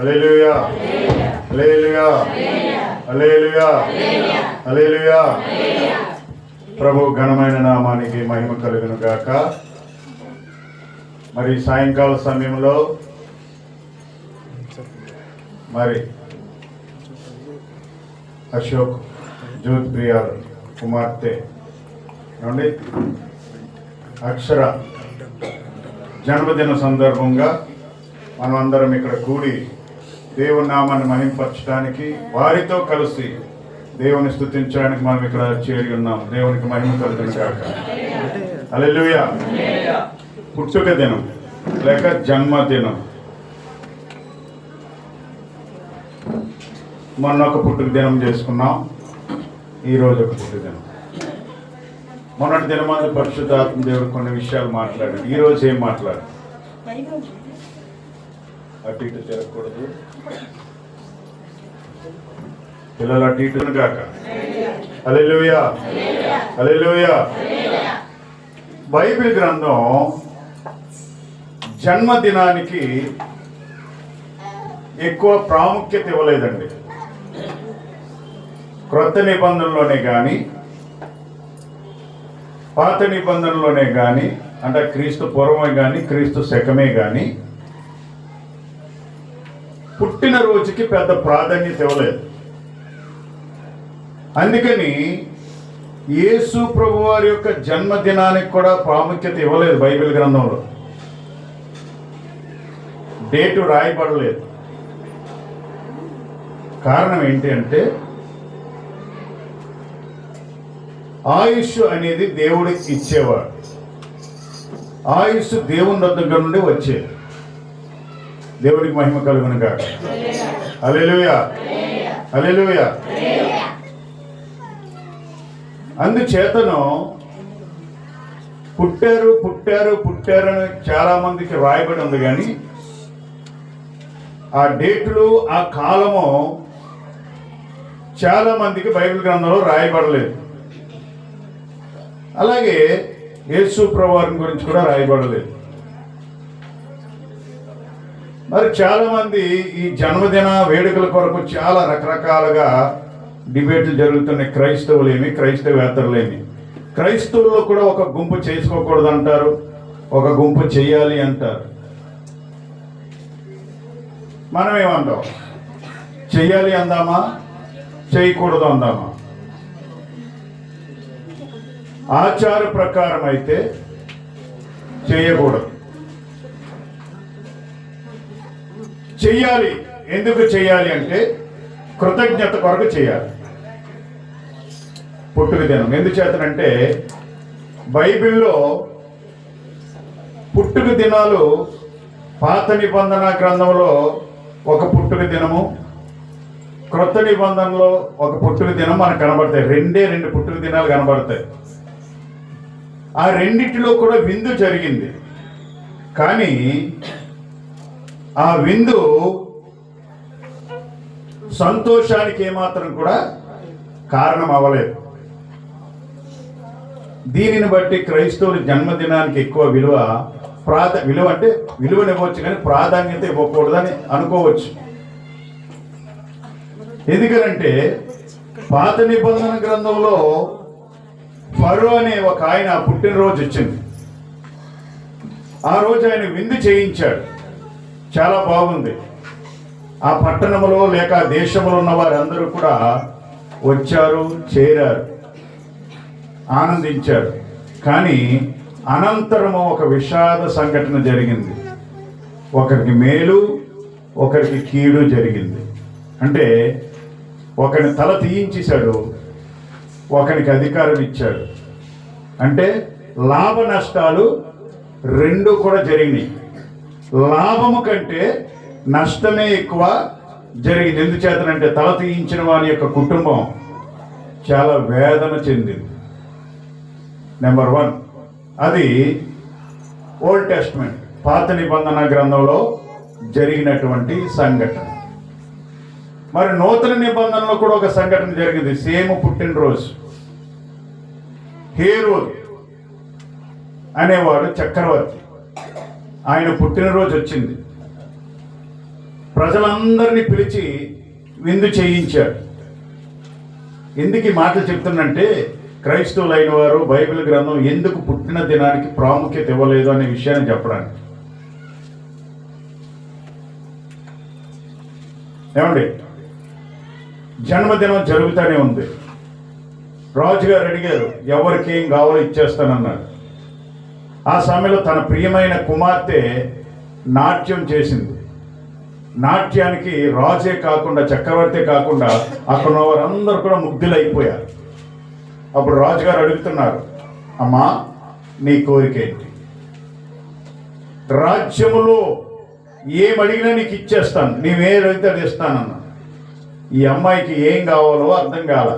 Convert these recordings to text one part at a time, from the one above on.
హల్లెలూయా హల్లెలూయా హల్లెలూయా హల్లెలూయా. ప్రభు ఘనమైన నామానికి మహిమ కలుగును గాక. మరి సాయంకాల సమయంలో మరి అశోక్ జ్యోతి ప్రియ కుమార్తె నుండి అక్షర జన్మదిన సందర్భంగా మనమందరం ఇక్కడ కూడి దేవుని నామాన్ని మహిమపరచడానికి, వారితో కలిసి దేవుని స్తుతించడానికి మనం ఇక్కడ చేరి ఉన్నాం. దేవునికి మహిమ కలుగును గాక. హల్లెలూయా. పుట్టుక దినం లేక జన్మదినం. మొన్న ఒక పుట్టుక దినం చేసుకున్నాం, ఈరోజు ఒక పుట్టుక దినం. మొన్నటి దినమందు పరిశుద్ధాత్మ దేవుడు కొన్ని విషయాలు మాట్లాడాడు. ఈరోజు ఏం మాట్లాడు? అటు ఇటు తిరగకూడదు, పిల్లలు అటు ఇటు గాక. హల్లెలూయా హల్లెలూయా. బైబిల్ గ్రంథం జన్మదినానికి ఎక్కువ ప్రాముఖ్యత ఇవ్వలేదండి. క్రొత్త నిబంధనలోనే కానీ పాత నిబంధనలోనే కానీ, అంటే క్రీస్తు పూర్వమే కానీ క్రీస్తు శకమే కానీ పుట్టినరోజుకి పెద్ద ప్రాధాన్యత ఇవ్వలేదు. అందుకని యేసు ప్రభు వారి యొక్క జన్మదినానికి కూడా ప్రాముఖ్యత ఇవ్వలేదు. బైబిల్ గ్రంథంలో డేటు రాయబడలేదు. కారణం ఏంటి అంటే, ఆయుష్ అనేది దేవుడికి ఇచ్చేవాడు. ఆయుష్ దేవుని దగ్గర నుండి వచ్చేది. దేవుడికి మహిమ కలుగును గాక. హల్లెలూయా హల్లెలూయా. అందుచేతను పుట్టారు పుట్టారు పుట్టారు అని చాలా మందికి రాయబడి ఉంది, కానీ ఆ డేట్లు ఆ కాలము చాలా మందికి బైబిల్ గ్రంథంలో రాయబడలేదు. అలాగే యేసు ప్రభువారి గురించి కూడా రాయబడలేదు. మరి చాలా మంది ఈ జన్మదిన వేడుకల కొరకు చాలా రకరకాలుగా డిబేట్లు జరుగుతున్నాయి. క్రైస్తవులేమి క్రైస్తవేతరులేమి. క్రైస్తవుల్లో కూడా ఒక గుంపు చేసుకోకూడదు అంటారు, ఒక గుంపు చెయ్యాలి అంటారు. మనం ఏమందాం? చెయ్యాలి అందామా, చేయకూడదు అందామా? ఆచార ప్రకారం అయితే చేయకూడదు. చెయ్యాలి. ఎందుకు చెయ్యాలి అంటే కృతజ్ఞత కొరకు చేయాలి. పుట్టుక దినం ఎందుచేతనంటే, బైబిల్లో పుట్టుక దినాలు పాత నిబంధన గ్రంథంలో ఒక పుట్టుక దినము, క్రొత్త నిబంధనలో ఒక పుట్టుక దినం మనకు కనబడతాయి. రెండు పుట్టుక దినాలు కనబడతాయి. ఆ రెండిటిలో కూడా విందు జరిగింది, కానీ ఆ విందు సంతోషానికి ఏమాత్రం కూడా కారణం అవ్వలేదు. దీనిని బట్టి క్రైస్తవుల జన్మదినానికి ఎక్కువ విలువ అంటే విలువనివ్వచ్చు, కానీ ప్రాధాన్యత ఇవ్వకూడదని అనుకోవచ్చు. ఎందుకంటే పాత నిబంధన గ్రంథంలో ఫరో అనే ఒక ఆయన పుట్టినరోజు వచ్చింది. ఆ రోజు ఆయన విందు చేయించాడు. చాలా బాగుంది. ఆ పట్టణంలో లేక దేశంలో ఉన్న వారందరూ కూడా వచ్చారు, చేరారు, ఆనందించారు. కానీ అనంతరము ఒక విషాద సంఘటన జరిగింది. ఒకరికి మేలు, ఒకరికి కీడు జరిగింది. అంటే ఒకరిని తల తీయించేశాడు, ఒకరికి అధికారం ఇచ్చాడు. అంటే లాభ నష్టాలు రెండు కూడా జరిగినాయి. లాభము కంటే నష్టమే ఎక్కువ జరిగింది. ఎందుచేతనంటే తల తీయించిన వారి యొక్క కుటుంబం చాలా వేదన చెందింది. నెంబర్ 1, అది ఓల్డ్ టెస్ట్మెంట్ పాత నిబంధన గ్రంథంలో జరిగినటువంటి సంఘటన. మరి నూతన నిబంధనలో కూడా ఒక సంఘటన జరిగింది. సేమ్ పుట్టినరోజు. హేరోదు అనేవాడు చక్రవర్తి, ఆయన పుట్టినరోజు వచ్చింది. ప్రజలందరినీ పిలిచి విందు చేయించాడు. ఎందుకు ఈ మాటలు చెప్తున్నంటే, క్రైస్తవులైన వారు బైబిల్ గ్రంథం ఎందుకు పుట్టిన దినానికి ప్రాముఖ్యత ఇవ్వలేదు అనే విషయాన్ని చెప్పడానికి. ఏమండి, జన్మదినం జరుగుతూనే ఉంది. రాజుగారు అడిగారు, ఎవరికి ఏం కావాలో ఇచ్చేస్తానన్నాడు. ఆ సమయంలో తన ప్రియమైన కుమార్తె నాట్యం చేసింది. నాట్యానికి రాజే కాకుండా, చక్రవర్తి కాకుండా అక్కడ వారందరూ కూడా ముగ్ధులైపోయారు. అప్పుడు రాజుగారు అడుగుతున్నారు, అమ్మా నీ కోరిక ఏంటి? రాజ్యములో ఏమడిగినా నీకు ఇచ్చేస్తాను, నీవేదైతే అది ఇస్తానన్నా. ఈ అమ్మాయికి ఏం కావాలో అర్థం కాల.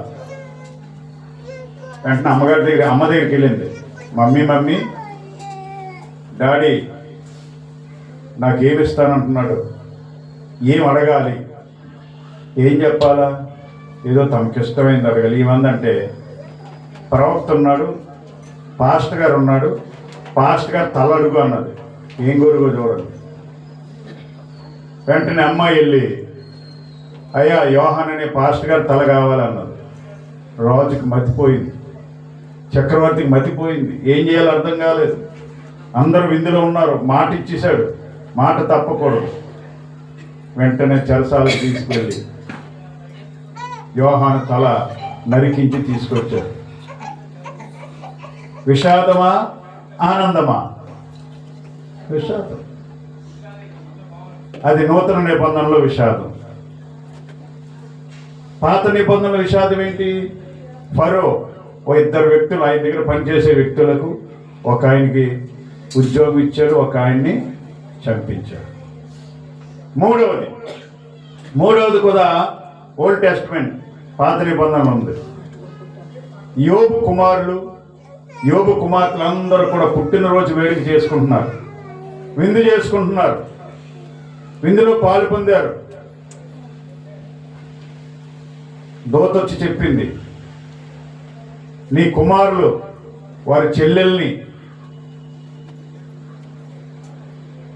వెంటనే అమ్మ దగ్గరికి వెళ్ళింది. మమ్మీ డాడీ నాకేమి ఇస్తానంటున్నాడు, ఏం అడగాలి, ఏం చెప్పాలా? ఏదో తమకిష్టమైంది అడగాలి. ఏమందంటే, ప్రవక్త ఉన్నాడు, పాస్టర్ గారు ఉన్నాడు, పాస్టర్ గారు తల అడుగు అన్నది. ఏం గొరుగో చూడండి. వెంటనే అమ్మాయి వెళ్ళి, అయ్యా యోహాన్ అనే పాస్టర్ గారు తల కావాలన్నది. రాజుకి మతిపోయింది, చక్రవర్తికి మతిపోయింది. ఏం చేయాలో అర్థం కాలేదు. అందరూ విందులో ఉన్నారు, మాట ఇచ్చేశాడు, మాట తప్పకూడదు. వెంటనే చెరసాలకు తీసుకువెళ్ళి యోహాను తల నరికించి తీసుకొచ్చాడు. విషాదమా ఆనందమా? విషాదం. అది నూతన నిబంధనలో విషాదం. పాత నిబంధనల విషాదం ఏంటి? ఫరో ఇద్దరు వ్యక్తులు, ఆయన దగ్గర పనిచేసే వ్యక్తులకు ఒక ఆయనకి ఉద్యోగం ఇచ్చాడు, ఒక ఆయన్ని చంపించాడు. మూడవది కూడా ఓల్డ్ టెస్ట్మెంట్, పాత నిబంధనలు ఉంది. యోబు కుమార్తెలు అందరూ కూడా పుట్టినరోజు వేడుక చేసుకుంటున్నారు, విందు చేసుకుంటున్నారు, విందులో పాలు పొందారు. దూత వచ్చి చెప్పింది, నీ కుమారులు వారి చెల్లెల్ని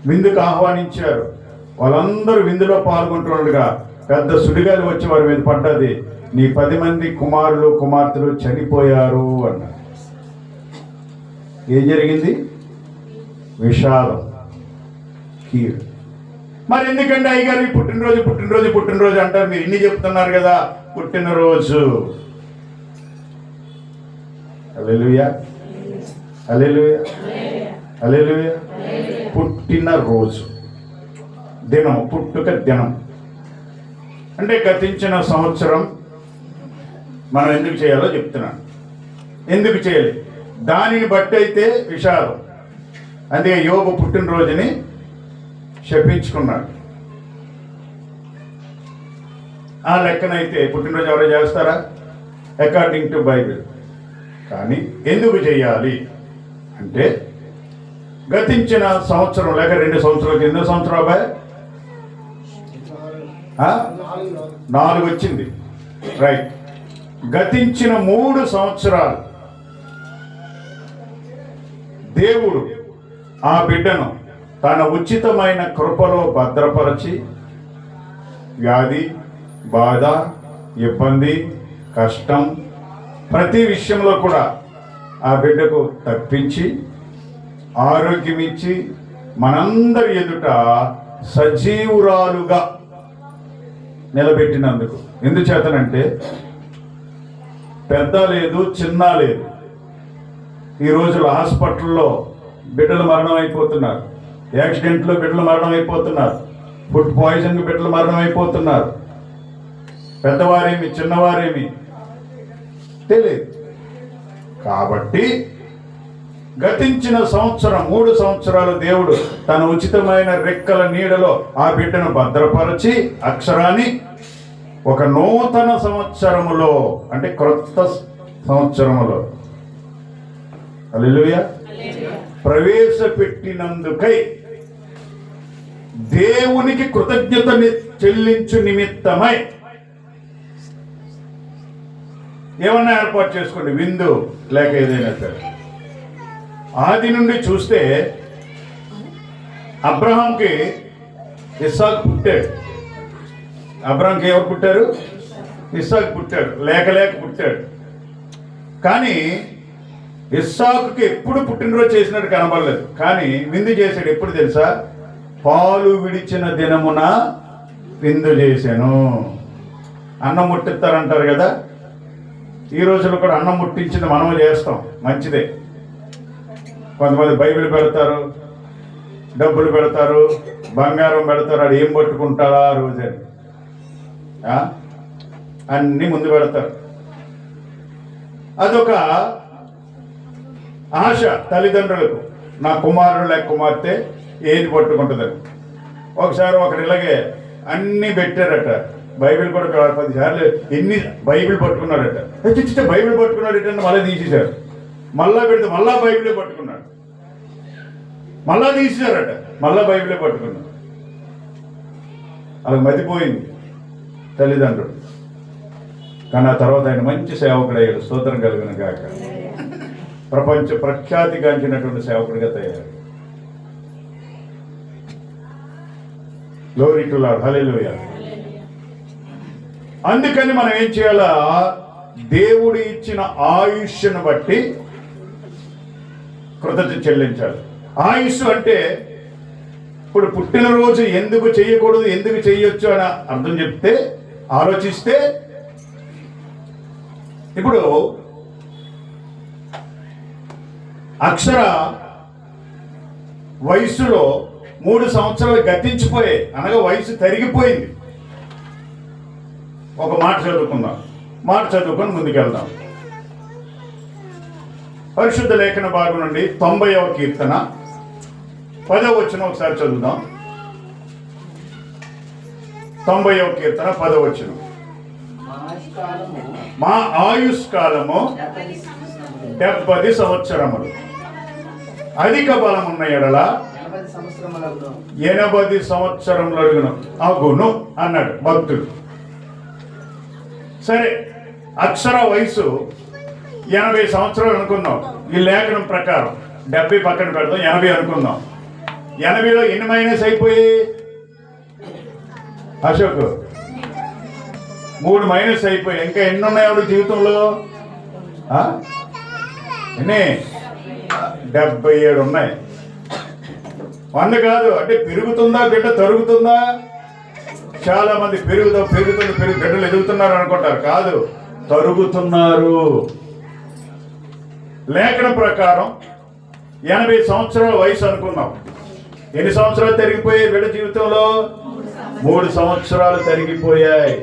విందుకు ఆహ్వానించారు. వాళ్ళందరూ విందులో పాల్గొంటుండగా పెద్ద సుడిగాలి వచ్చి వారి మీద పడ్డది. నీ 10 మంది కుమారులు కుమార్తెలు చనిపోయారు అన్నారు. ఏం జరిగింది? విషాదం, కీడు. మరి ఎందుకంటే అయ్యగారు పుట్టినరోజు అంటారు? మీరు ఇన్ని చెప్తున్నారు కదా, పుట్టినరోజు. హల్లెలూయా, హల్లెలూయా, హల్లెలూయా. పుట్టినరోజు దినం, పుట్టుక దినం అంటే గతించిన సంవత్సరం మనం ఎందుకు చేయాలో చెప్తున్నాను. ఎందుకు చేయాలి దానిని బట్టి అయితే విషాదం. అందుకే యోబు పుట్టినరోజుని శపించుకున్నాడు. ఆ లెక్కనైతే పుట్టినరోజు ఎవరు చేస్తారా? According to Bible. కానీ ఎందుకు చేయాలి అంటే, గతించిన సంవత్సరం లేక 2 సంవత్సరాలు, ఎన్నో సంవత్సరం అబ్బాయి? 4 వచ్చింది, రైట్. గతించిన 3 సంవత్సరాలు దేవుడు ఆ బిడ్డను తన ఉచితమైన కృపలో భద్రపరచి వ్యాధి, బాధ, ఇబ్బంది, కష్టం ప్రతి విషయంలో కూడా ఆ బిడ్డకు తప్పించి ఆరోగ్యం ఇచ్చి మనందరి ఎదుట సజీవురాలుగా నిలబెట్టినందుకు. ఎందుచేతనంటే పెద్ద లేదు, చిన్న లేదు. ఈ రోజుల్లో హాస్పిటల్లో బిడ్డలు మరణం అయిపోతున్నారు, యాక్సిడెంట్లో బిడ్డలు మరణం అయిపోతున్నారు, ఫుడ్ పాయిజన్ బిడ్డలు మరణం అయిపోతున్నారు. పెద్దవారేమి చిన్నవారేమి తెలియదు. కాబట్టి గతించిన సంవత్సరం 3 సంవత్సరాలు దేవుడు తన ఉచితమైన రెక్కల నీడలో ఆ బిడ్డను భద్రపరిచి అక్షరాన్ని ఒక నూతన సంవత్సరములో, అంటే క్రొత్త సంవత్సరములో హల్లెలూయా ప్రవేశపెట్టినందుకై దేవునికి కృతజ్ఞత చెల్లించు నిమిత్తమై ఏమన్నా ఏర్పాటు చేసుకోండి, విందు లేక ఏదైనా సరే. ఆది నుండి చూస్తే అబ్రహాంకి ఇస్సాకు పుట్టాడు. అబ్రాంకి ఎవరు పుట్టారు? ఇస్సాకు పుట్టాడు. లేక లేక పుట్టాడు. కానీ ఇస్సాకుకి ఎప్పుడు పుట్టినరోజు చేసినట్టు కనబడలేదు. కానీ విందు చేశాడు. ఎప్పుడు తెలుసా? పాలు విడిచిన దినమున విందు చేశాను. అన్నం ముట్టిస్తారంటారు కదా, ఈ రోజుల్లో కూడా అన్నం ముట్టించింది మనము చేస్తాం, మంచిదే. కొంతమంది బైబిల్ పెడతారు, డబ్బులు పెడతారు, బంగారం పెడతారు. అది ఏం పట్టుకుంటారా ఆ రోజే అన్నీ ముందు పెడతారు. అదొక ఆశ తల్లిదండ్రులకు, నా కుమారుడు లేక కుమార్తె ఏది పట్టుకుంటుందని. ఒకసారి ఒకరు ఇలాగే అన్నీ పెట్టారట. బైబిల్ కూడా 10 సార్లు ఎన్ని బైబిల్ పట్టుకున్నారట. బైబిల్ పట్టుకున్నాడట అని మళ్ళీ తీసేశారు. మళ్ళా పెడితే మళ్ళా బైబిలే పట్టుకున్నాడు. మళ్ళా తీసేశారట, మళ్ళా బైబిలే పట్టుకున్నాడు. అలా మతిపోయింది తల్లిదండ్రులు. కానీ ఆ తర్వాత ఆయన మంచి సేవకుడు అయ్యాడు. స్తోత్రం కలుగును గాక. ప్రపంచ ప్రఖ్యాతిగాంచినటువంటి సేవకుడిగా తయారు. Glory to lord. హల్లెలూయా. అందుకని మనం ఏం చేయాలా? దేవుడు ఇచ్చిన ఆయుష్ను బట్టి కృతజ్ఞత చెల్లించాలి. ఆయుష్ అంటే ఇప్పుడు పుట్టినరోజు ఎందుకు చేయకూడదు, ఎందుకు చేయొచ్చు అని అర్థం చెప్తే, ఆలోచిస్తే, ఇప్పుడు అక్షర వయసులో 3 సంవత్సరాలు గతించిపోయాయి, అనగా వయసు తరిగిపోయింది. ఒక మాట చదువుకుందాం, మాట చదువుకొని ముందుకెళ్దాం. పరిశుద్ధ లేఖన భాగం నుండి 90వ కీర్తన 10వ వచనం ఒకసారి చదువుదాం. 90వ కీర్తన 10వ వచనం. మా ఆయుష్కాలము 70 సంవత్సరములు, అధిక బలం ఉన్న ఎడల 80 సంవత్సరములు అగును అన్నాడు భక్తుడు. సరే, అక్షర వయసు 80 సంవత్సరాలు అనుకుందాం. ఈ లేఖనం ప్రకారం 70 పక్కన పెడదాం, 80 అనుకుందాం. 80లో ఎన్ని మైనస్ అయిపోయి? అశోక్ 3 మైనస్ అయిపోయి. ఇంకా ఎన్ని ఉన్నాయి ఆవిడ జీవితంలో? ఎన్ని? 77 ఉన్నాయి. 100 కాదు. అంటే పెరుగుతుందా బిడ్డ, తరుగుతుందా? చాలా మంది పెరుగుతుంది బిడ్డలు ఎదుగుతున్నారు అనుకుంటారు. కాదు, తరుగుతున్నారు. లేఖన ప్రకారం 80 సంవత్సరాల వయసు అనుకున్నాం. ఎన్ని సంవత్సరాలు తరిగిపోయాయి బిడ్డ జీవితంలో? 3 సంవత్సరాలు తరిగిపోయాయి.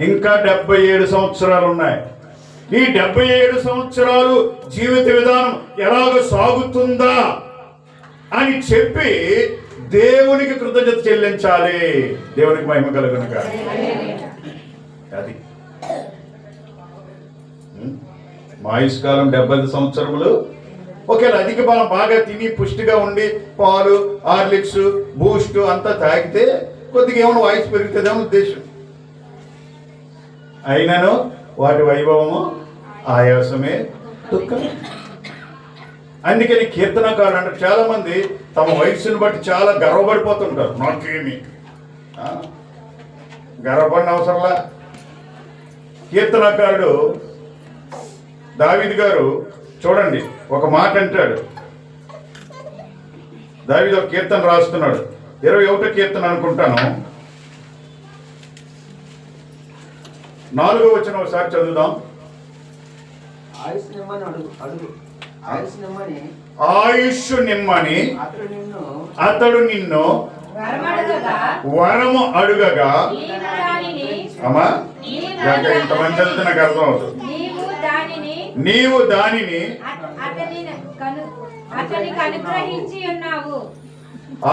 ఇంకా 77 సంవత్సరాలు ఉన్నాయి. ఈ 77 సంవత్సరాలు జీవిత విధానం ఎలాగ సాగుతుందా అని చెప్పి దేవునికి కృతజ్ఞత చెల్లించాలి. దేవునికి మహిమ కలుగును గాక. అది మా ఆయుష్కాలం 70 సంవత్సరములు. ఒకవేళ అధిక బలం బాగా తిని పుష్టిగా ఉండి పాలు, హార్లిక్స్, బూస్ట్ అంతా తాగితే కొద్దిగా ఏమైనా వాయిస్ పెరుగుతుందేమో ఉద్దేశం. అయినను వాటి వైభవము ఆయాసమే దుఃఖం. అందుకని కీర్తనకారులు అంటే చాలా మంది తమ వయస్సును బట్టి చాలా గర్వపడిపోతుంటారు. నాకేమి గర్వపడిన అవసరంలా. కీర్తనకారుడు దావీదు గారు చూడండి, ఒక మాట అంటాడు. దావీదు ఒక కీర్తన రాస్తున్నాడు, 21వ కీర్తన అనుకుంటాను, 4వ వచనం ఒకసారి చదువుదాం. ఆయుష్ నిమ్మని అతడు నిన్ను వరము అడుగగా. అమ్మా, ఇంతమంది చదివితే నాకు అర్థం అవుతుంది. నీవు దానిని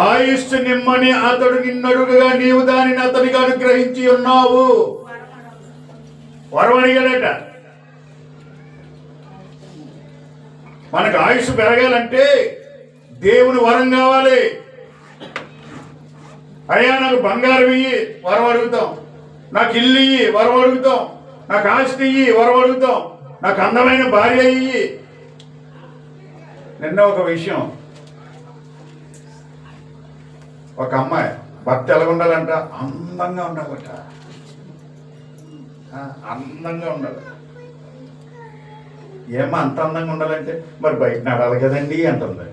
ఆయుష్ నిమ్మని అతడు నిన్ను అడుగగా నీవు దానిని అతనికి అనుగ్రహించి ఉన్నావు. వరం అడిగాడట. మనకు ఆయుష్ పెరగాలంటే దేవుని వరం కావాలి. అయ్యా నాకు బంగారం ఇయ్యి, వరం అడుగుతాం. నాకు ఇల్లు ఇయ్యి, వరం అడుగుతాం. నాకు ఆస్తి ఇయ్యి, వరం అడుగుతాం. నాకు అందమైన భార్య ఇయ్యి. నిన్న ఒక విషయం, ఒక అమ్మాయి భర్త ఎలా ఉండాలంట? అందంగా ఉండాలట. అందంగా ఉండాలి. ఏమో అంత అందంగా ఉండాలంటే మరి బయట నడాలి కదండి అంటుంది.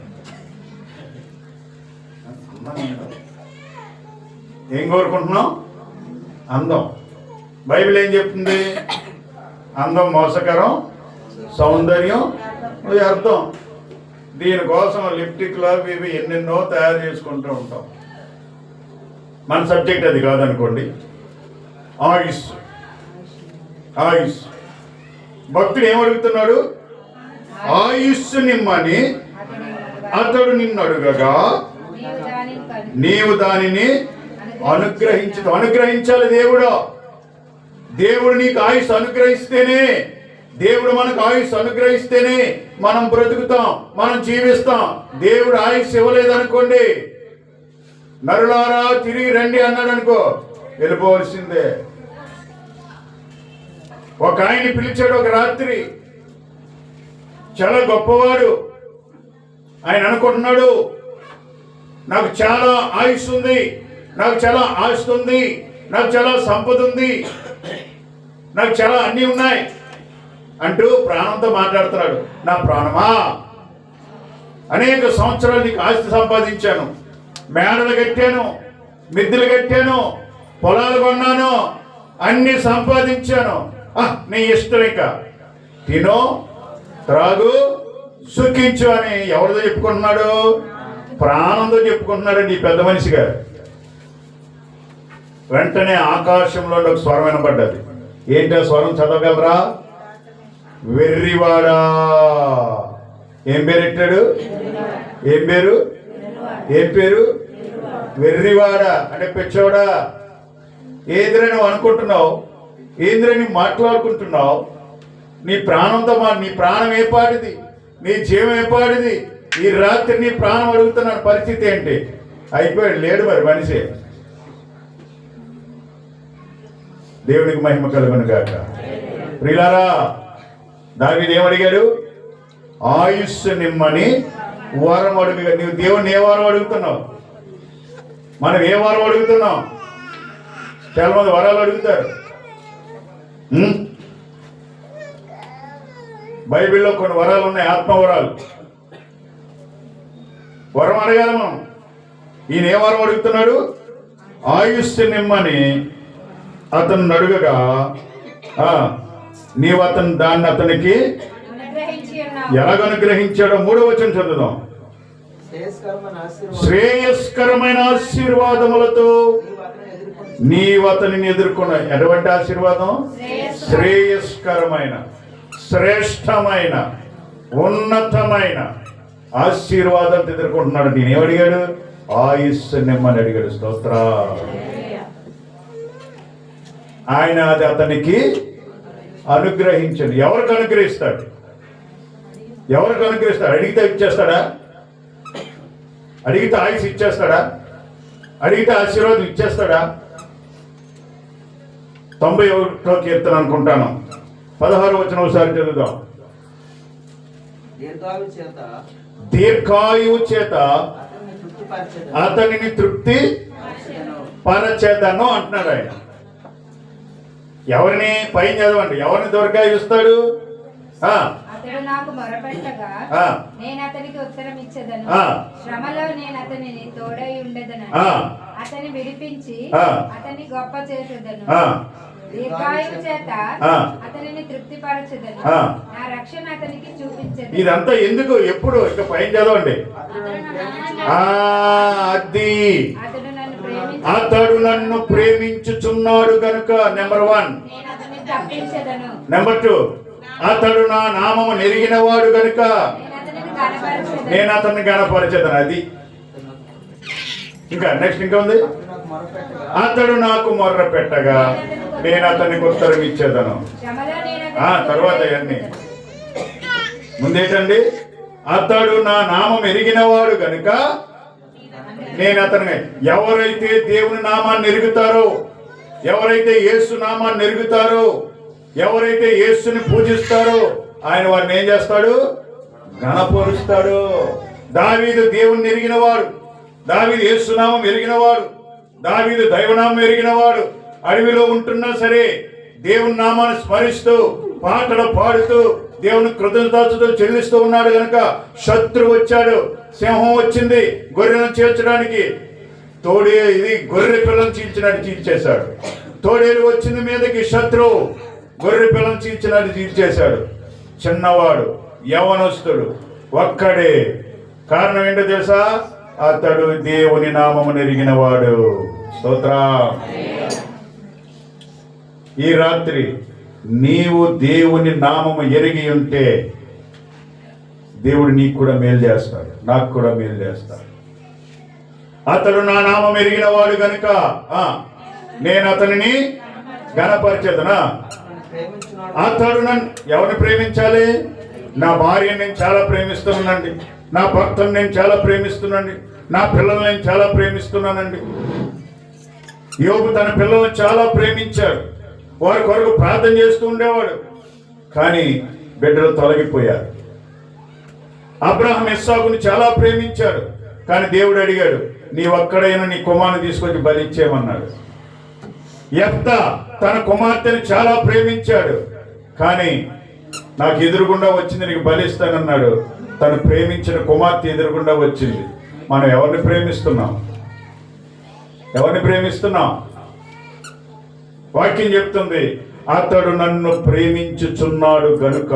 అందంగా ఉండాలి. ఏం కోరుకుంటున్నాం? అందం. బైబిల్ ఏం చెప్తుంది? అందం మోసకరం, సౌందర్యం వ్యర్థం. దీనికోసం లిప్టిక్లు ఇవి ఎన్నెన్నో తయారు చేసుకుంటూ ఉంటాం. మన సబ్జెక్ట్ అది కాదనుకోండి. ఆయుష్. ఆయుష్. భక్తుడు ఏమడుగుతున్నాడు? ఆయుష్ నిమ్మని అతడు నిన్ను అడుగగా నీవు దానిని అనుగ్రహించాలి. దేవుడు నీకు ఆయుష్ అనుగ్రహిస్తేనే, దేవుడు మనకు ఆయుష్ అనుగ్రహిస్తేనే మనం బ్రతుకుతాం, మనం జీవిస్తాం. దేవుడు ఆయుష్ ఇవ్వలేదనుకోండి, నరులారా తిరిగి రండి అన్నాడు అనుకో, వెళ్ళిపోవలసిందే. ఒక ఆయన పిలిచాడు ఒక రాత్రి. చాలా గొప్పవాడు. ఆయన అనుకుంటున్నాడు, నాకు చాలా ఆయుష్ ఉంది, నాకు చాలా ఆస్తి ఉంది, నాకు చాలా సంపద ఉంది, నాకు చాలా అన్నీ ఉన్నాయి అంటూ ప్రాణంతో మాట్లాడుతున్నాడు. నా ప్రాణమా, అనేక సంవత్సరాలు నీకు ఆస్తి సంపాదించాను, మేడలు కట్టాను, మిద్దెలు కట్టాను, పొలాలు కొన్నాను, అన్ని సంపాదించాను. నీ ఇష్టం, ఇక తినో, త్రాగు, సుఖించు అని ఎవరితో చెప్పుకుంటున్నాడు? ప్రాణంతో చెప్పుకుంటున్నాడండి ఈ పెద్ద మనిషి గారు. వెంటనే ఆకాశంలో ఒక స్వరం వినపడ్డది. ఏంటి ఆ స్వరం? చదవగలరా? వెర్రివాడా. ఏం పేరు పెట్టాడు? ఏం పేరు? ఏం పేరు? వెర్రివాడా అంటే పెచ్చోడా. ఏంద్రా నువ్వు అనుకుంటున్నావు? ఏంద్రా నువ్వు మాట్లాడుకుంటున్నావు? నీ ప్రాణంతో నీ ప్రాణం ఏ పాటిది, నీ జీవం ఏ పాటిది? ఈ రాత్రి నీ ప్రాణం అడుగుతున్న పరిస్థితి ఏంటి? అయిపోయాడు, లేడు మరి మనిషి. దేవునికి మహిమ కలుగును గాక. ప్రియులారా, దావీదు ఏమడిగాడు? ఆయుష్ నిమ్మని వరం అడుగుగా. నువ్వు దేవుణ్ణి ఏ వారం అడుగుతున్నావు? మనం ఏ వారం అడుగుతున్నాం? చాలా మంది వరాలు అడుగుతారు. బైబిల్లో కొన్ని వరాలు ఉన్నాయి, ఆత్మవరాలు. వరం అడగాలి మనం. ఈయన ఏ వరం అడుగుతున్నాడు? ఆయుష్ నిమ్మని అతను అడుగగా నీవు దాన్ని అతనికి ఎలాగ అనుగ్రహించాడో 3వ వచనం చదువుదాం. శ్రేయస్కరమైన ఆశీర్వాదములతో నీవు అతనిని ఎదుర్కొన్న. ఎటువంటి ఆశీర్వాదం? శ్రేయస్కరమైన, శ్రేష్టమైన, ఉన్నతమైన ఆశీర్వాదాలు ఎదుర్కొంటున్నాడు. నేనేమడిగాడు? ఆయుష్ నిమ్మని అడిగాడు. స్తోత్ర. ఆయన అది అతనికి అనుగ్రహించండి. ఎవరికి అనుగ్రహిస్తాడు? ఎవరికి అనుగ్రహిస్తాడు? అడిగితే ఇచ్చేస్తాడా? అడిగితే ఆయుష్ ఇచ్చేస్తాడా? అడిగితే ఆశీర్వాదం ఇచ్చేస్తాడా? 91వ కీర్తన అనుకుంటాను, 16వ వచనం ఒకసారి చదువుదాం. దీర్ఘాయువు చేత అతనిని తృప్తి పరచెదను అంటున్నాడు ఆయన. ఎవరిని? పైన చదవండి. ఎవరిని దీర్ఘాయువు ఇస్తాడు? అతడు నాకు మొరపెట్టగా నేను అతనికి ఉత్తరం ఇచ్చేదను, శ్రమలో నేను అతనిని తోడై ఉండేదను, అతని విడిపించి అతన్ని గొప్ప చేసేదను, దీర్ఘాయువు చేత అతనిని తృప్తిపరచెదను, నా రక్షణ అతనికి చూపించేదను. ఇదంతా ఎందుకు? ఎప్పుడు? ఇక పైన చదవండి. అతడు నన్ను ప్రేమించుచున్నాడు కనుక నెంబర్ 1. నెంబర్ 2, అతడు నా నామము నెరిగినవాడు కనుక నేను అతన్ని గణపరచెదను. అది ఇంకా నెక్స్ట్ ఇంకా ఉంది. అతడు నాకు మొర్ర పెట్టగా నేను అతనికి ఉత్తరం ఇచ్చేదను. తర్వాత అన్ని ముందేటండి? అతడు నా నామం ఎరిగినవాడు కనుక నేను అతని. ఎవరైతే దేవుని నామాన్ని ఎరుగుతారో, ఎవరైతే యేసు నామాన్ని ఎరుగుతారో, ఎవరైతే యేసుని పూజిస్తారో ఆయన వారిని ఏం చేస్తాడు? ఘనపరుస్తాడు. దావీదు దేవుణ్ణి ఎరిగినవాడు, దావీదు యేసు నామం ఎరిగినవాడు, దావీదు దైవనామం ఎరిగిన వాడు. అడవిలో ఉంటున్నా సరే దేవుని నామాన్ని స్మరిస్తూ పాటలు పాడుతూ దేవుని కృతజ్ఞతాస్తుతులు చెల్లిస్తూ ఉన్నాడు గనుక శత్రువు వచ్చాడు, సింహం వచ్చింది గొర్రెలను చీల్చడానికి. ఇది గొర్రె పిల్లలు చీల్చినట్టు చీల్చేశాడు. తోడేలు వచ్చింది మీదకి, శత్రువు గొర్రె పిల్లలు చీల్చినట్టు చీల్చేశాడు. చిన్నవాడు యవనస్తుడు ఒక్కడే. కారణం ఏంటో తెలుసా? అతడు దేవుని నామము ఎరిగిన వాడు. స్తోత్రం. ఈ రాత్రి నీవు దేవుని నామము ఎరిగి ఉంటే దేవుడు నీకు కూడా మేలు చేస్తాడు, నాకు కూడా మేలు చేస్తాడు. అతడు నా నామం ఎరిగిన వాడు గనుక నేను అతనిని ఘనపరచెదనా. అతడు నన్ను ఎవరిని ప్రేమించాలి? నా భార్యను నేను చాలా ప్రేమిస్తున్నానండి, నా భర్తను నేను చాలా ప్రేమిస్తున్నానండి, నా పిల్లల్ని నేను చాలా ప్రేమిస్తున్నానండి. యోబు తన పిల్లలను చాలా ప్రేమించాడు, వారి కొరకు ప్రార్థన చేస్తూ ఉండేవాడు. కానీ బిడ్డలు తొలగిపోయారు. అబ్రహాం ఇస్సాకుని చాలా ప్రేమించాడు, కానీ దేవుడు అడిగాడు, నీ ఒక్కడైనా నీ కుమారుని తీసుకొచ్చి బలిచ్చేయమన్నాడు. యెఫ్తా తన కుమార్తెను చాలా ప్రేమించాడు, కానీ నాకు ఎదురుగుండా వచ్చింది, నీకు బలిస్తానన్నాడు. తను ప్రేమించిన కుమార్తె ఎదురుగుండా వచ్చింది. మనం ఎవరిని ప్రేమిస్తున్నాం? ఎవరిని ప్రేమిస్తున్నాం? వాక్యం చెప్తుంది, అతడు నన్ను ప్రేమించుచున్నాడు గనుక.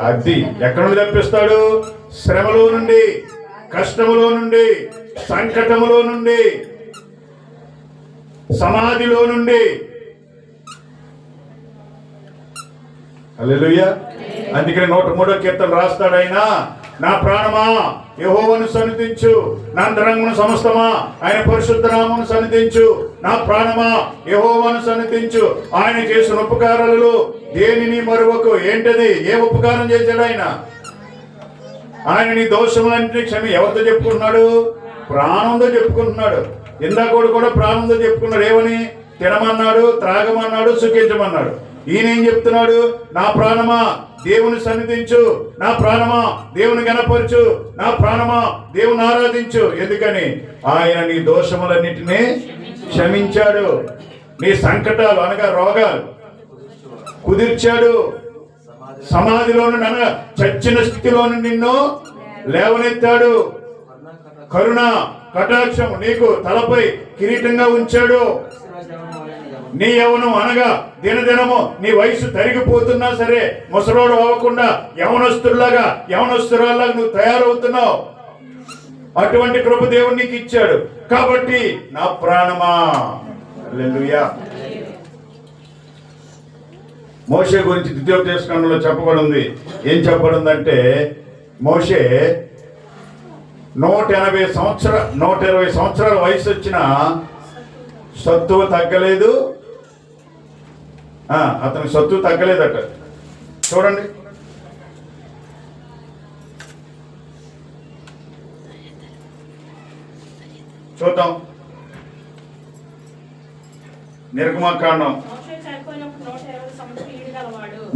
అది ఎక్కడ నుండి తప్పిస్తాడు? శ్రమలో నుండి, కష్టములో నుండి, సంకటములో నుండి, సమాధిలో నుండి. హల్లెలూయా. అందుకని 103వ కీర్తన రాస్తాడు ఆయన, నా ప్రాణమా యెహోవాను సన్నిధించు, నా అంతరంగమున సమస్తమా ఆయన పరిశుద్ధ నామమును సన్నిధించు. నా ప్రాణమా యెహోవాను సన్నిధించు, ఆయన చేసిన ఉపకారాలలో దేనిని మరువకు. ఏంటది? ఏ ఉపకారం చేశాడు ఆయన? ఆయన నీ దోషములన్నింటినీ క్షమి. ఎవరితో చెప్పుకుంటున్నాడు? ప్రాణంతో చెప్పుకుంటున్నాడు. ఇందాక కూడా ప్రాణంతో చెప్పుకున్నాడు. ఏమని? తినమన్నాడు, త్రాగమన్నాడు, సుఖించమన్నాడు. ఈయన ఏం చెప్తున్నాడు? నా ప్రాణమా దేవుని సన్నిధించు, నా ప్రాణమా దేవుని గణపరచు, నా ప్రాణమా దేవుని ఆరాధించు. ఎందుకని? ఆయన నీ దోషములన్నిటినీ క్షమించాడు, నీ సంకటాలు అనగా రోగాలు కుదిర్చాడు, సమాధిలో నుండి అనగా చచ్చిన స్థితిలో నుండి నిన్ను లేవనెత్తాడు. కరుణ కటాక్షం నీకు తలపై కిరీటంగా ఉంచాడు. నీ యవ్వనం అనగా దినదినము నీ వయసు తరిగిపోతున్నా సరే ముసలోడు అవ్వకుండా యవనస్తుల్లాగా, యవనస్తురాల్లాగా నువ్వు తయారవుతున్నావు. అటువంటి కృప దేవుడు నీకు ఇచ్చాడు. కాబట్టి నా ప్రాణమా. హల్లెలూయా. మోషే గురించి ద్వితీయోపదేశకాండంలో చెప్పబడింది. ఏం చెప్పబడిందంటే, మోషే 120 సంవత్సరాల వయసు వచ్చిన సత్తువ తగ్గలేదు. అతనికి సత్తువ తగ్గలేదట. చూడండి, చూద్దాం. నిర్గమకాండం.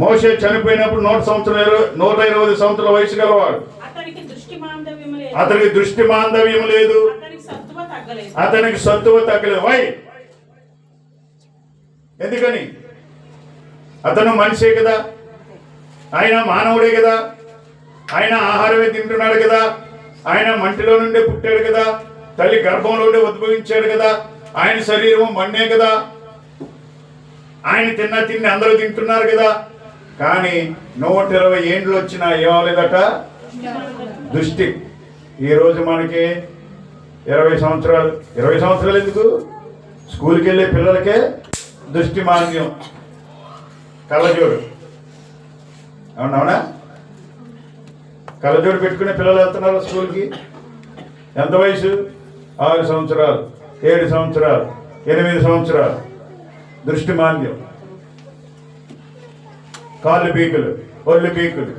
మోషే చనిపోయినప్పుడు 120 సంవత్సరాల వయసు గలవాడు. అతనికి దృష్టి మాందవ్యం లేదు, అతనికి సత్తువ తగ్గలేదు. వై? ఎందుకని? అతను మనిషే కదా, ఆయన మానవుడే కదా, ఆయన ఆహారమే తింటున్నాడు కదా, ఆయన మంటిలో నుండే పుట్టాడు కదా, తల్లి గర్భంలో నుండి ఉద్భవించాడు కదా, ఆయన శరీరం మన్నే కదా, ఆయన తిండి అందరూ తింటున్నారు కదా. కానీ 120 ఏండ్లు వచ్చినా ఏమలేదట? దృష్టి. ఈరోజు మనకి 20 సంవత్సరాలు ఎందుకు? స్కూల్కి వెళ్ళే పిల్లలకే దృష్టి మాంద్యం, కళ్ళజోడు. అవునా? కళ్ళజోడు పెట్టుకునే పిల్లలు వెళ్తున్నారు స్కూల్కి. ఎంత వయసు? 6 సంవత్సరాలు, 7 సంవత్సరాలు, 8 సంవత్సరాలు. దృష్టి మాంద్యం, కాళ్ళు పీకులు, ఒళ్ళు పీకులు,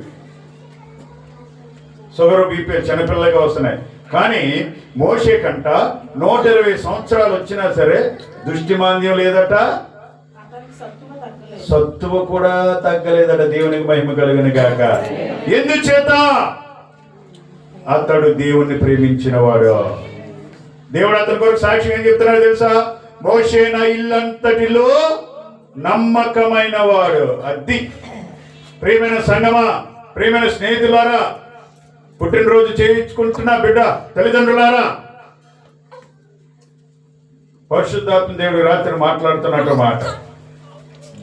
షుగర్, బీపీ చిన్నపిల్లలుగా వస్తున్నాయి. కానీ మోషే కంట 120 సంవత్సరాలు వచ్చినా సరే దృష్టి మాంద్యం లేదట, సత్తువ కూడా తగ్గలేదట. దేవునికి మహిమ కలుగును గాక. ఎందుచేత? అతడు దేవుణ్ణి ప్రేమించిన వాడు. దేవుడు అతని కొరకు సాక్ష్యం ఏం చెప్తున్నాడు తెలుసా? మోషే నా ఇల్లంతటిలో నమ్మకమైన వాడు. అది ప్రియమైన సంగమా, ప్రియమైన స్నేహితులారా, పుట్టినరోజు చేయించుకుంటున్న బిడ్డ తల్లిదండ్రులారా, పరిశుద్ధాత్మ దేవుడు రాత్రి మాట్లాడుతున్నట్టు మాట.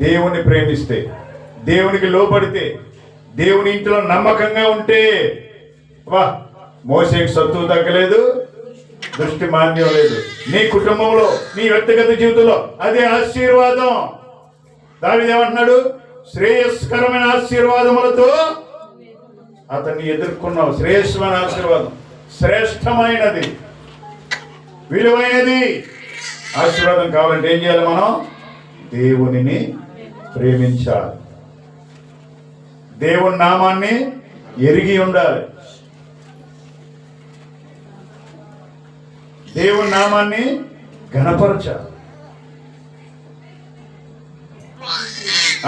దేవుని ప్రేమిస్తే, దేవునికి లోబడితే, దేవుని ఇంట్లో నమ్మకంగా ఉంటే, వా మోసేకి సత్తువు తగ్గలేదు, దృష్టి మాంద్యం లేదు. నీ కుటుంబంలో, నీ వ్యక్తిగత జీవితంలో అదే ఆశీర్వాదం. దావీదు ఏమంటున్నాడు? శ్రేయస్కరమైన ఆశీర్వాదములతో అతన్ని ఎదుర్కొన్నావు. శ్రేయస్కరమైన ఆశీర్వాదం, శ్రేష్టమైనది, విలువైనది ఆశీర్వాదం కావాలంటే ఏం చేయాలి? మనం దేవునిని ప్రేమించాలి, దేవుని నామాన్ని ఎరిగి ఉండాలి, దేవుని నామాన్ని ఘనపరచాలి.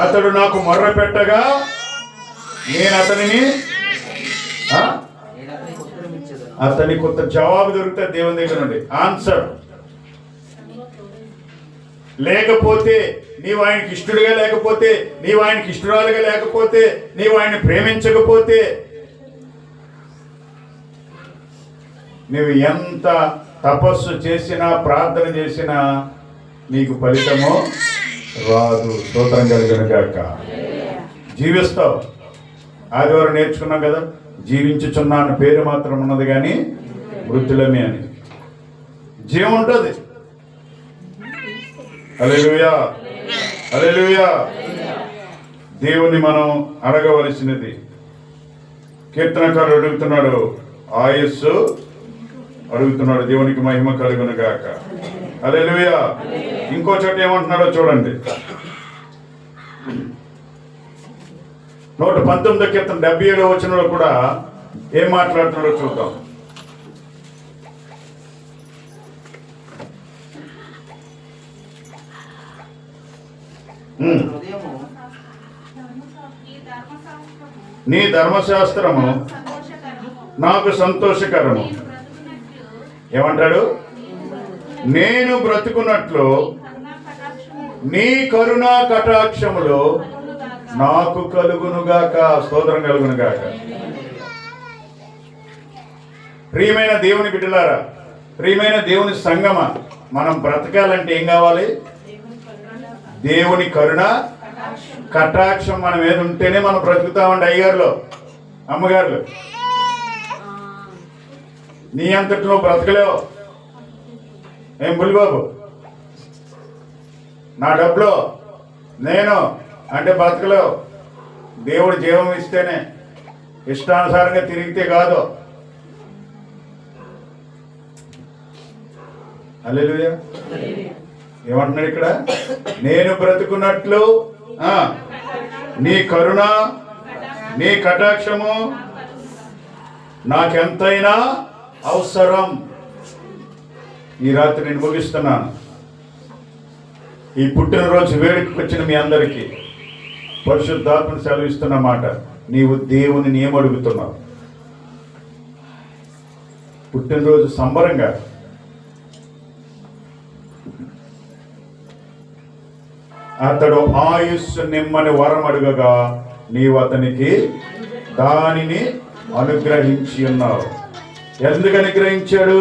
అతడు నాకు మొర్ర పెట్టగా నేను అతని కొత్త జవాబు దొరికితే దేవుని దగ్గర నుండి ఆన్సర్. లేకపోతే నీవు ఆయనకి ఇష్టడుగా లేకపోతే, నీవు ఆయనకి ఇష్టరాలుగా లేకపోతే, నీవు ఆయన ప్రేమించకపోతే, నువ్వు ఎంత తపస్సు చేసినా ప్రార్థన చేసినా నీకు ఫలితము రాదు. స్తోత్రం కలుగును గాక. జీవిస్తావు. ఆదివారం నేర్చుకున్నాం కదా, జీవించుచున్నా అన్న పేరు మాత్రం ఉన్నది కానీ మృతులమే అని. జీవం ఉంటుంది. హల్లెలూయా, హల్లెలూయా. దేవుని మనం అడగవలసినది. కీర్తనకారుడు అడుగుతున్నాడు, ఆయుస్సు అడుగుతున్నాడు. దేవునికి మహిమ కలుగును గాక. హల్లెలూయా. ఇంకో చోట ఏమంటున్నాడో చూడండి. 119 కీర్తన 77 వచనంలో కూడా ఏం మాట్లాడుతున్నాడో చూద్దాం. నీ ధర్మశాస్త్రము నాకు సంతోషకరము. ఏమంటాడు? నేను బ్రతుకున్నట్లు నీ కరుణా కటాక్షములు నాకు కలుగునుగాక. స్తోత్రం కలుగునుగాక. ప్రియమైన దేవుని బిడ్డలారా, ప్రియమైన దేవుని సంగమ, మనం బ్రతకాలంటే ఏం కావాలి? దేవుని కరుణ కటాక్షం మన మీద ఉంటేనే మనం బ్రతుకుతామండి. అయ్యగారులు, అమ్మగారులు, నీ అంతట్లో బ్రతకలేవు. ఏం బుల్లిబాబు, నా డబ్బులో నేను అంటే బ్రతకలేవు. దేవుడు జీవం ఇస్తేనే, ఇష్టానుసారంగా తిరిగితే కాదు. హల్లెలూయా. ఏమంటున్నాడు ఇక్కడ? నేను బ్రతుకున్నట్లు నీ కరుణ నీ కటాక్షము నాకెంతైనా అవసరం. ఈ రాత్రి నేను ముగిస్తున్నాను. ఈ పుట్టినరోజు వేడుకకు వచ్చిన మీ అందరికీ పరిశుద్ధాత్మను సెలవిస్తున్న మాట, నీవు దేవుని ఏమడుగుతున్నావు? పుట్టినరోజు సంబరంగా అతడు ఆయుస్సు నిమ్మని వరం అడుగగా నీవు అతనికి దానిని అనుగ్రహించి ఉన్నావు. ఎందుకు అనుగ్రహించాడు?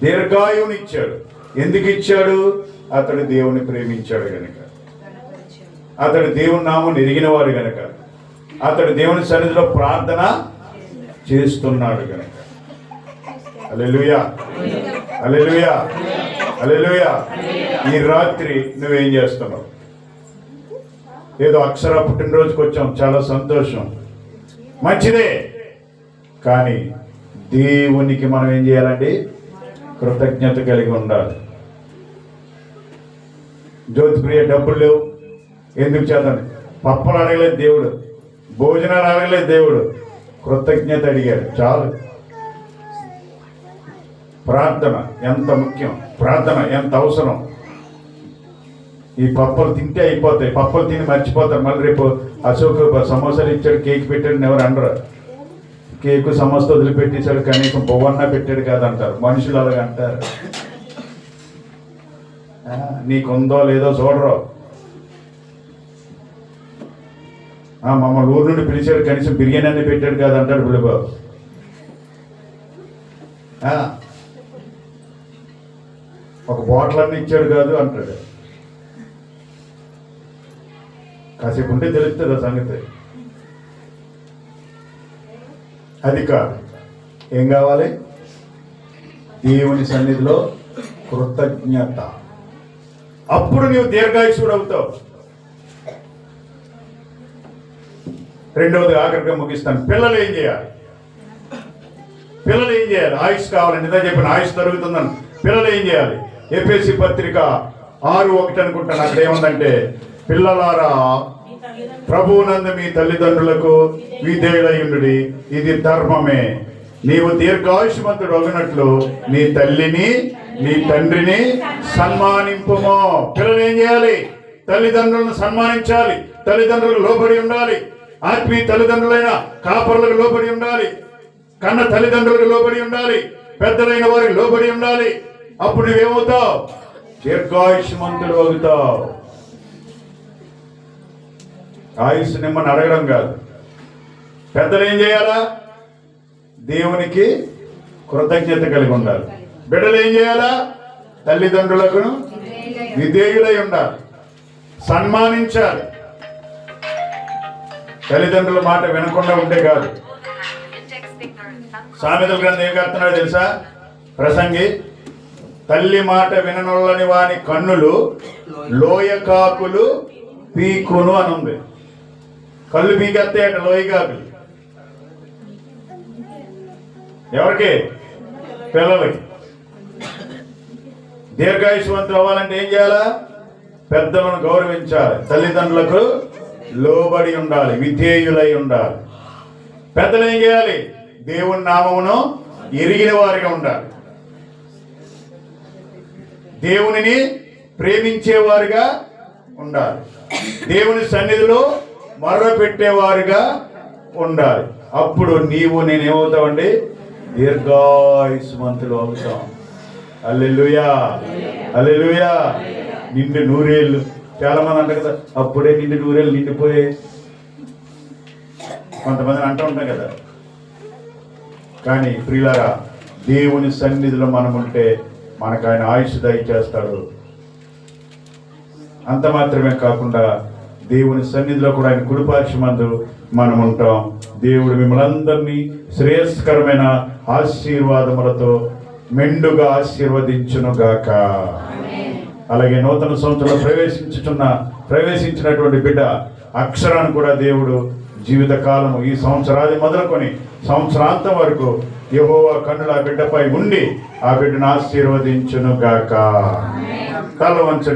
దీర్ఘాయువుని ఇచ్చాడు. ఎందుకు ఇచ్చాడు? అతడు దేవుని ప్రేమించాడు గనుక, అతడు దేవుని నామం ఎరిగిన వాడు గనుక, అతడు దేవుని సన్నిధిలో ప్రార్థన చేస్తున్నాడు గనుక. హల్లెలూయా, హల్లెలూయా, హల్లెలూయా. ఈ రాత్రి నువ్వేం చేస్తున్నావు? ఏదో అక్షర పుట్టినరోజుకి వచ్చాం, చాలా సంతోషం, మంచిదే. కానీ దేవునికి మనం ఏం చేయాలండి? కృతజ్ఞత కలిగి ఉండాలి. జ్యోతిప్రియ డబ్బులు లేవు, ఎందుకు చేద్దాం? పప్పలు అడగలేదు దేవుడు, భోజనాలు అడగలేదు దేవుడు, కృతజ్ఞత అడిగాడు. చాలు. ప్రార్థన ఎంత ముఖ్యం, ప్రార్థన ఎంత అవసరం. ఈ పప్పలు తింటే అయిపోతాయి, పప్పలు తిని మర్చిపోతారు. మళ్ళీ రేపు అశోక్ సమోసాలు ఇచ్చాడు, కేక్ పెట్టాడు ఎవరు అనరు. కేకు సమస్త వదిలిపెట్టేశాడు, కనీసం పువ్వన్నా పెట్టాడు కాదంటారు మనుషులు. అలాగ అంటారు. నీకుందో లేదో చూడరు. మమ్మల్ని ఊరు నుండి పిలిచాడు, కనీసం బిర్యానీ అన్ని పెట్టాడు కాదంటాడు బుల్లిబాబు. ఒక బాటిల్ అన్నీ ఇచ్చాడు కాదు అంటాడు. కాసేపు ఉంటే తెలుస్తుంది ఆ సంగతి. అది కాదు. ఏం కావాలి? దేవుని సన్నిధిలో కృతజ్ఞత. అప్పుడు నీవు దీర్ఘాయుషుడు అవుతావు. రెండవది ఆఖరిగా ముగిస్తాను. పిల్లలు ఏం చేయాలి? పిల్లలు ఏం చేయాలి? ఆయుష్ కావాలండి. ఇదే చెప్పిన ఆయుష్ తరుగుతుందని. పిల్లలు ఏం చేయాలి? ఎఫెసీ పత్రిక 6:1 అనుకుంటాను. అక్కడ ఏముందంటే, పిల్లలారా ప్రభువునందు మీ తల్లిదండ్రులకు విధేయులయుండుడి, ఇది ధర్మమే. నీవు దీర్ఘాయుష్మంతుడు అగినట్లు నీ తల్లిని నీ తండ్రిని సన్మానింపుమో. పిల్లలు ఏం చేయాలి? తల్లిదండ్రులను సన్మానించాలి. తల్లిదండ్రులకు లోబడి ఉండాలి. ఆత్మీయ తల్లిదండ్రులైన కాపరులకు లోబడి ఉండాలి. కన్న తల్లిదండ్రులకు లోబడి ఉండాలి. పెద్దలైన వారికి లోబడి ఉండాలి. అప్పుడు నువ్వేమవుతావు? దీర్ఘాయుష్మంతుడు అవుతావు. ఆయుష్ నిమ్మని అడగడం కాదు. పెద్దలు ఏం చేయాలా? దేవునికి కృతజ్ఞత కలిగి ఉండాలి. బిడ్డలు ఏం చేయాలా? తల్లిదండ్రులకు విధేయులై ఉండాలి. సన్మానించాలి. తల్లిదండ్రుల మాట వినకుండా ఉంటే కాదు. సామెతల గ్రంథం ఏం కడుతున్నాడో తెలుసా? ప్రసంగి, తల్లి మాట విననొల్లని వాని కన్నులు లోయకాకులు పీకును అని ఉంది. కళ్ళు పీకెత్తాయట లోయకాకులు. ఎవరికి? పిల్లలకి. దీర్ఘాయుష్వంతులు అవ్వాలంటే ఏం చేయాలా? పెద్దలను గౌరవించాలి. తల్లిదండ్రులకు లోబడి ఉండాలి. విధేయులై ఉండాలి. పెద్దలు ఏం చేయాలి? దేవుని నామమును ఎరిగిన వారిగా ఉండాలి. దేవునిని ప్రేమించేవారుగా ఉండాలి. దేవుని సన్నిధిలో మొర్ర పెట్టేవారుగా ఉండాలి. అప్పుడు నీవు నేనేమవుతావండి? దీర్ఘాయుష్మంతులు అవుతాం. హల్లెలూయా, హల్లెలూయా. నిండు నూరేళ్ళు. చాలా మంది అంటారు కదా, అప్పుడే నిండు నూరేళ్ళు నిండిపోయే. కొంతమంది అంటూ ఉంటాం కదా. కానీ ప్రియులారా, దేవుని సన్నిధిలో మనం ఉంటే మనకు ఆయన ఆయుష్ దయచేస్తాడు. అంత మాత్రమే కాకుండా దేవుని సన్నిధిలో కూడా ఆయన కుడిపార్శ్వమందు మనం ఉంటాం. దేవుడు మిమ్మల్ని అందరినీ శ్రేయస్కరమైన ఆశీర్వాదములతో మెండుగా ఆశీర్వదించును గాక. అలాగే నూతన సంవత్సరంలో ప్రవేశించినటువంటి బిడ్డ అక్షరాన్ని కూడా దేవుడు జీవితకాలము ఈ సంవత్సరాది మొదలుకొని సంవత్సరాంతం వరకు యెహోవా కన్నులు ఆ బిడ్డపై ఉండి ఆ బిడ్డను ఆశీర్వదించును గాక. తల వంచండి.